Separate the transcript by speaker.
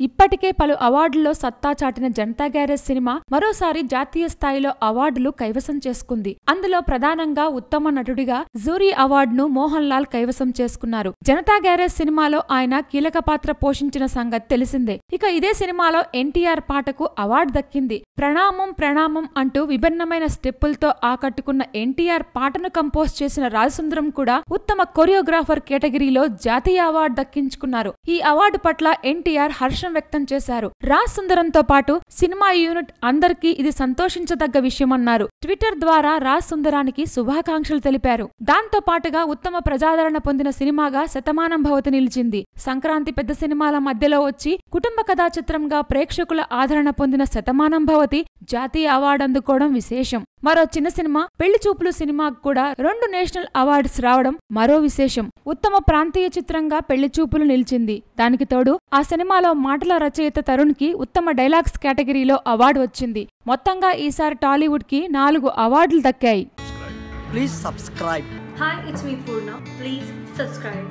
Speaker 1: ఇప్పటికే పలు అవార్డుల్లో సత్తా చాటిన జనతా గ్యారేజ్ సినిమా మరోసారి జాతీయ స్థాయిలో అవార్డులు కైవసం చేసుకుంది. అందులో ప్రధానంగా ఉత్తమ నటుడిగా జూరీ అవార్డును మోహన్ లాల్ కైవసం చేసుకున్నారు. జనతా గ్యారేజ్ సినిమాలో ఆయన కీలక పాత్ర పోషించిన సంగతి తెలిసిందే. ఇక ఇదే సినిమాలో ఎన్టీఆర్ పాటకు అవార్డు దక్కింది. ప్రణామం ప్రణామం అంటూ విభిన్నమైన స్టెప్పులతో ఆకట్టుకున్న ఎన్టీఆర్ పాటను కంపోజ్ చేసిన రాజసుందరం కూడా ఉత్తమ కొరియోగ్రాఫర్ కేటగిరీలో జాతీయ అవార్డు దక్కించుకున్నారు. ఈ అవార్డు పట్ల ఎన్టీఆర్ హర్షం వ్యక్తం చేశారు. రాజసుందరంతో పాటు సినిమా యూనిట్ అందరికీ ఇది సంతోషించదగ్గ విషయమన్నారు. ట్విట్టర్ ద్వారా రాజసుందరానికి శుభాకాంక్షలు తెలిపారు. దాంతో పాటుగా ఉత్తమ ప్రజాదరణ పొందిన సినిమాగా శతమానం భవతి నిలిచింది. సంక్రాంతి పెద్ద సినిమాల మధ్యలో వచ్చి కుటుంబ కథా చిత్రంగా ప్రేక్షకుల ఆదరణ పొందిన శతమానం భవతి జాతీయ అవార్డు అందుకోవడం విశేషం. మరో చిన్న సినిమా పెళ్లి చూపులు సినిమాకు కూడా 2 నేషనల్ అవార్డ్స్ రావడం మరో విశేషం. ఉత్తమ ప్రాంతీయ చిత్రంగా పెళ్లి చూపులు నిలిచింది. దానికి తోడు ఆ సినిమాలో మాటల రచయిత తరుణ్ కి ఉత్తమ డైలాగ్స్ కేటగిరీలో అవార్డు వచ్చింది. మొత్తంగా ఈసారి టాలీవుడ్ కి 4 అవార్డులు దక్కాయి.
Speaker 2: Please subscribe.
Speaker 3: Hi, it's me Purna. Please subscribe.